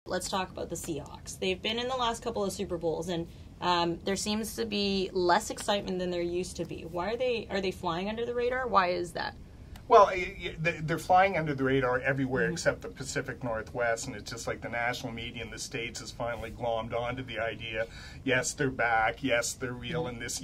let's talk about the Seahawks. They've been in the last couple of Super Bowls, and there seems to be less excitement than there used to be. Why are they flying under the radar? Why is that? Well, they're flying under the radar everywhere except the Pacific Northwest, and it's just like the national media in the States has finally glommed onto the idea, yes, they're back, yes, they're real, and this,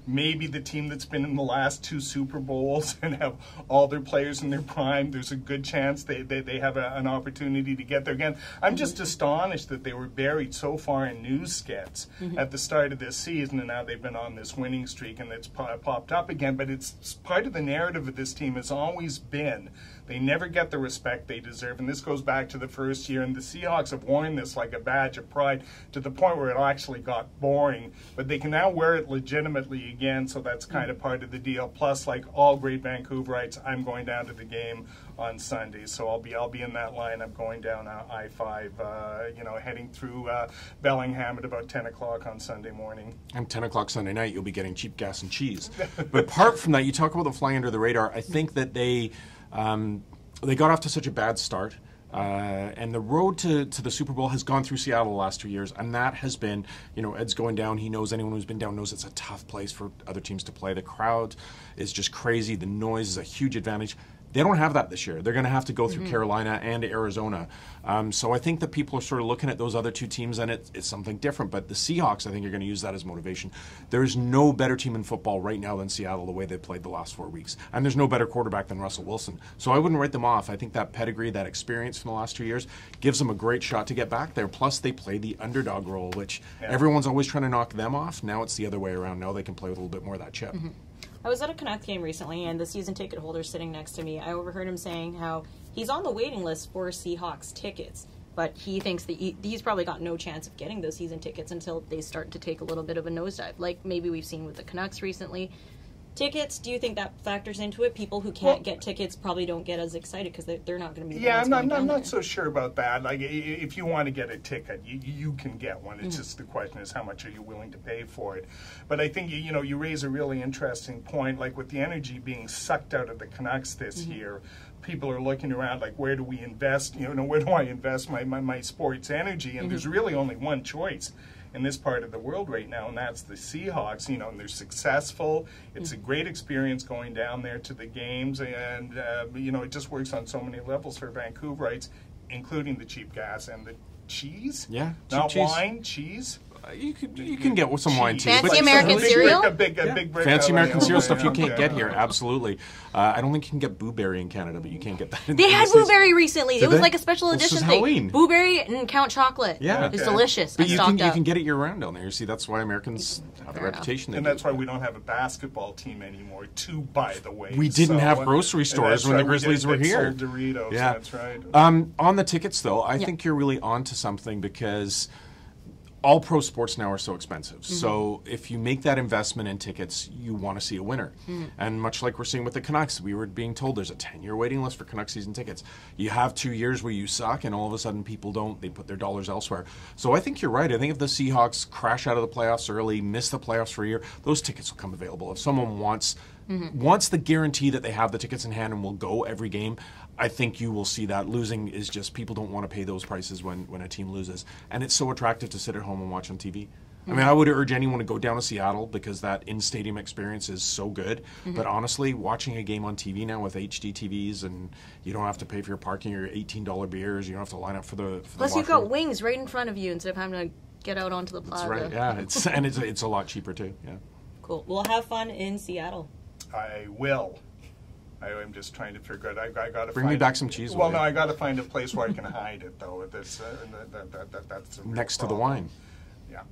maybe the team that's been in the last 2 Super Bowls and have all their players in their prime, there's a good chance they have an opportunity to get there again. I'm just astonished that they were buried so far in news skets at the start of this season, and now they've been on this winning streak, and it's popped up again, but it's part of the narrative of this team is always been they never get the respect they deserve, and this goes back to the first year, and the Seahawks have worn this like a badge of pride to the point where it actually got boring, but they can now wear it legitimately again, so that's kind of part of the deal. Plus, like all great Vancouverites, I'm going down to the game on Sunday, so I'll be in that line. I'm going down I-5, heading through Bellingham at about 10 o'clock on Sunday morning. And 10 o'clock Sunday night, you'll be getting cheap gas and cheese. But apart from that, you talk about the flying under the radar. I think that they got off to such a bad start. And the road to the Super Bowl has gone through Seattle the last 2 years, and that has been, Ed's going down. He knows anyone who's been down knows it's a tough place for other teams to play. The crowd is just crazy. The noise is a huge advantage. They don't have that this year. They're going to have to go through Carolina and Arizona. So I think that people are sort of looking at those other 2 teams, and it's something different. But the Seahawks, I think, are going to use that as motivation. There's no better team in football right now than Seattle the way they played the last 4 weeks. And there's no better quarterback than Russell Wilson. So I wouldn't write them off. I think that pedigree, that experience from the last 2 years gives them a great shot to get back there. Plus, they play the underdog role, which everyone's always trying to knock them off. Now it's the other way around. Now they can play with a little bit more of that chip. I was at a Canucks game recently, and the season ticket holder sitting next to me, I overheard him saying how he's on the waiting list for Seahawks tickets, but he thinks that he's probably got no chance of getting those season tickets until they start to take a little bit of a nosedive, like maybe we've seen with the Canucks recently. Tickets, do you think that factors into it? People who can't get tickets probably don't get as excited because they're not going to be. Yeah, I'm not so sure about that. Like, if you want to get a ticket, you can get one. It's just the question is how much are you willing to pay for it. But I think you raise a really interesting point. Like with the energy being sucked out of the Canucks this year, people are looking around like, where do we invest? Where do I invest my sports energy? And there's really only one choice in this part of the world right now, and that's the Seahawks. And they're successful. It's a great experience going down there to the games, and it just works on so many levels for Vancouverites, including the cheap gas and the cheese. Yeah, not wine, cheese. You can get some wine too. Fancy American cereal? A big brick Fancy American cereal stuff you can't get here. Absolutely. I don't think you can get blueberry in Canada, but you can't get that. They had blueberry recently. It was like a special edition thing. Halloween. Blueberry and Count Chocolate. Yeah, it's delicious. But you can get it year round down there. You see, that's why Americans have the reputation. And that's why we don't have a basketball team anymore. Too, by the way. We didn't have grocery stores when the Grizzlies were here. Sold Doritos. Yeah, that's right. On the tickets, though, I think you're really onto something because all pro sports now are so expensive. So if you make that investment in tickets, you want to see a winner. And much like we're seeing with the Canucks, we were being told there's a 10-year waiting list for Canucks season tickets. You have 2 years where you suck, and all of a sudden people don't. They put their dollars elsewhere. So I think you're right. I think if the Seahawks crash out of the playoffs early, miss the playoffs for a year, those tickets will come available. If someone wants the guarantee that they have the tickets in hand and will go every game, I think you will see that. Losing is just people don't want to pay those prices when a team loses. And it's so attractive to sit at home and watch on TV. I mean, I would urge anyone to go down to Seattle because that in-stadium experience is so good. But honestly, watching a game on TV now with HD TVs, and you don't have to pay for your parking or your $18 beers, you don't have to line up for the Plus you've got wings right in front of you instead of having to get out onto the plaza. That's right, yeah. It's a lot cheaper too, yeah. Cool. We'll have fun in Seattle. I will. I'm just trying to figure out. I got to bring me back some cheese. Well, no, I got to find a place where I can hide it, though. That's next to the wine. Yeah.